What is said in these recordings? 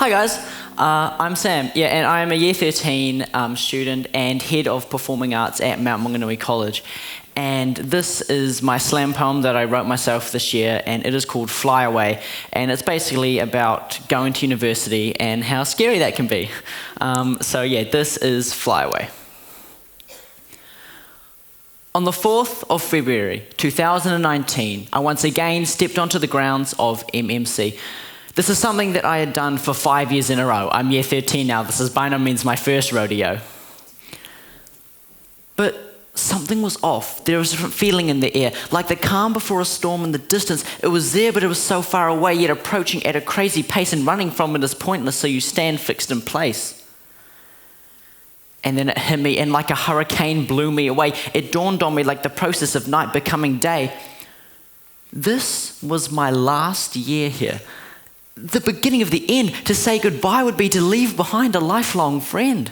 Hi guys, I'm Sam, and I'm a Year 13 student and Head of Performing Arts at Mount Maunganui College. And this is my slam poem that I wrote myself this year, and it is called Flyaway. And it's basically about going to university and how scary that can be. This is Flyaway. On the 4th of February 2019, I once again stepped onto the grounds of MMC. This is something that I had done for 5 years in a row. I'm Year 13 now. This is by no means my first rodeo. But something was off. There was a different feeling in the air, like the calm before a storm in the distance. It was there, but it was so far away, yet approaching at a crazy pace, and running from it is pointless, so you stand fixed in place. And then it hit me, and like a hurricane blew me away. It dawned on me like the process of night becoming day. This was my last year here. The beginning of the end. To say goodbye would be to leave behind a lifelong friend.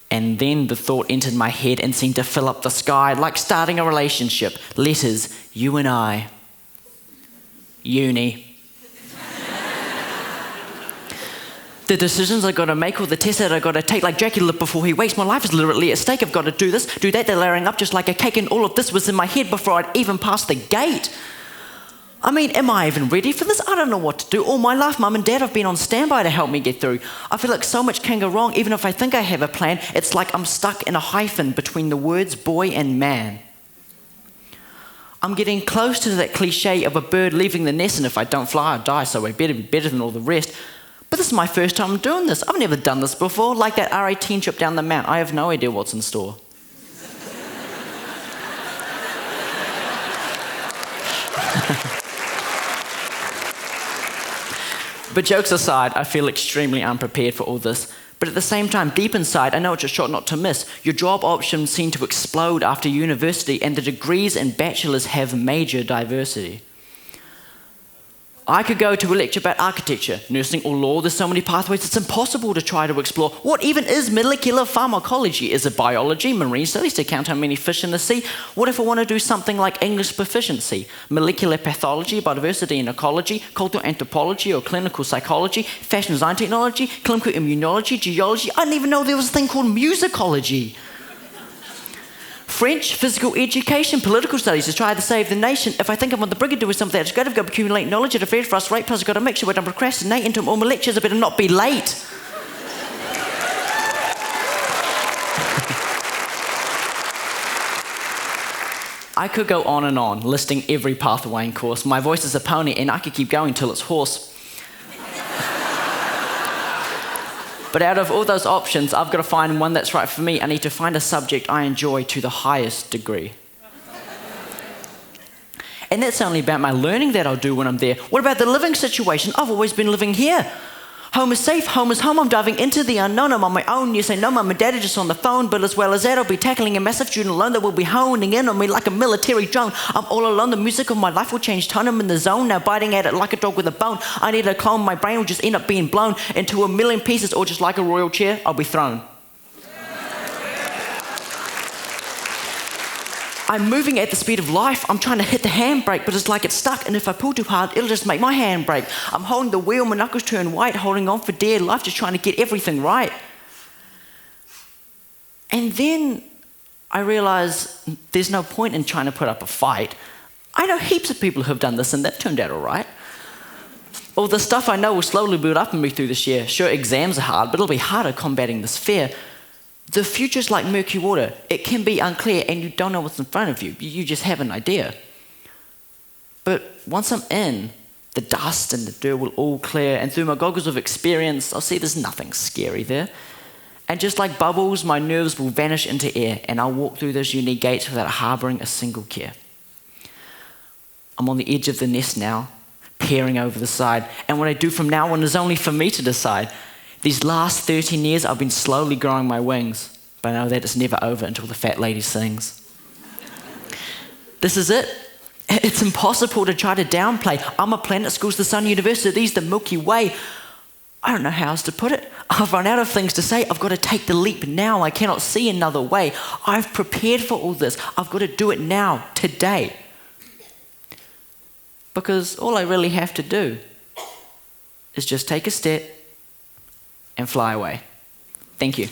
And then the thought entered my head and seemed to fill up the sky, like starting a relationship. Letters, you and I. Uni. The decisions I gotta make, or the tests that I gotta take, like Dracula before he wakes. My life is literally at stake. I've gotta do this, do that. They're layering up just like a cake, and all of this was in my head before I'd even passed the gate. I mean, am I even ready for this? I don't know what to do. All my life, Mum and Dad have been on standby to help me get through. I feel like so much can go wrong. Even if I think I have a plan, it's like I'm stuck in a hyphen between the words boy and man. I'm getting close to that cliche of a bird leaving the nest, and if I don't fly, I die, so I better be better than all the rest. But this is my first time doing this. I've never done this before. Like that R18 trip down the mount. I have no idea what's in store. But jokes aside, I feel extremely unprepared for all this. But at the same time, deep inside, I know it's a shot not to miss. Your job options seem to explode after university, and the degrees and bachelors have major diversity. I could go to a lecture about architecture, nursing, or law. There's so many pathways, it's impossible to try to explore. What even is molecular pharmacology? Is it biology, marine studies, to count how many fish in the sea? What if I want to do something like English proficiency, molecular pathology, biodiversity and ecology, cultural anthropology or clinical psychology, fashion design technology, clinical immunology, geology? I didn't even know there was a thing called musicology. French, physical education, political studies to try to save the nation. If I think I'm on the brigade doing something that's good, I've got to accumulate knowledge at a very fast rate, plus I've got to make sure I don't procrastinate into all my lectures. I better not be late. I could go on and on, listing every pathway and course. My voice is a pony, and I could keep going till it's hoarse. But out of all those options, I've got to find one that's right for me. I need to find a subject I enjoy to the highest degree. And that's only about my learning that I'll do when I'm there. What about the living situation? I've always been living here. Home is safe, home is home. I'm diving into the unknown. I'm on my own. You say, no, Mum and Dad are just on the phone. But as well as that, I'll be tackling a massive student loan that will be honing in on me like a military drone. I'm all alone. The music of my life will change tone. I'm in the zone now, biting at it like a dog with a bone. I need a clone. My brain will just end up being blown into a million pieces, or just like a royal chair, I'll be thrown. I'm moving at the speed of life. I'm trying to hit the handbrake, but it's like it's stuck, and if I pull too hard, it'll just make my hand break. I'm holding the wheel, my knuckles turn white, holding on for dear life, just trying to get everything right. And then I realize there's no point in trying to put up a fight. I know heaps of people who have done this, and that turned out all right. All the stuff I know will slowly build up in me through this year. Sure, exams are hard, but it'll be harder combating this fear. The future's like murky water. It can be unclear, and you don't know what's in front of you. You just have an idea. But once I'm in, the dust and the dirt will all clear, and through my goggles of experience, I'll see there's nothing scary there. And just like bubbles, my nerves will vanish into air, and I'll walk through those uni gates without harboring a single care. I'm on the edge of the nest now, peering over the side, and what I do from now on is only for me to decide. These last 13 years, I've been slowly growing my wings, but I know that it's never over until the fat lady sings. This is it. It's impossible to try to downplay. I'm a planet, school's the sun, university's the Milky Way. I don't know how else to put it. I've run out of things to say. I've got to take the leap now. I cannot see another way. I've prepared for all this. I've got to do it now, today. Because all I really have to do is just take a step and fly away. Thank you.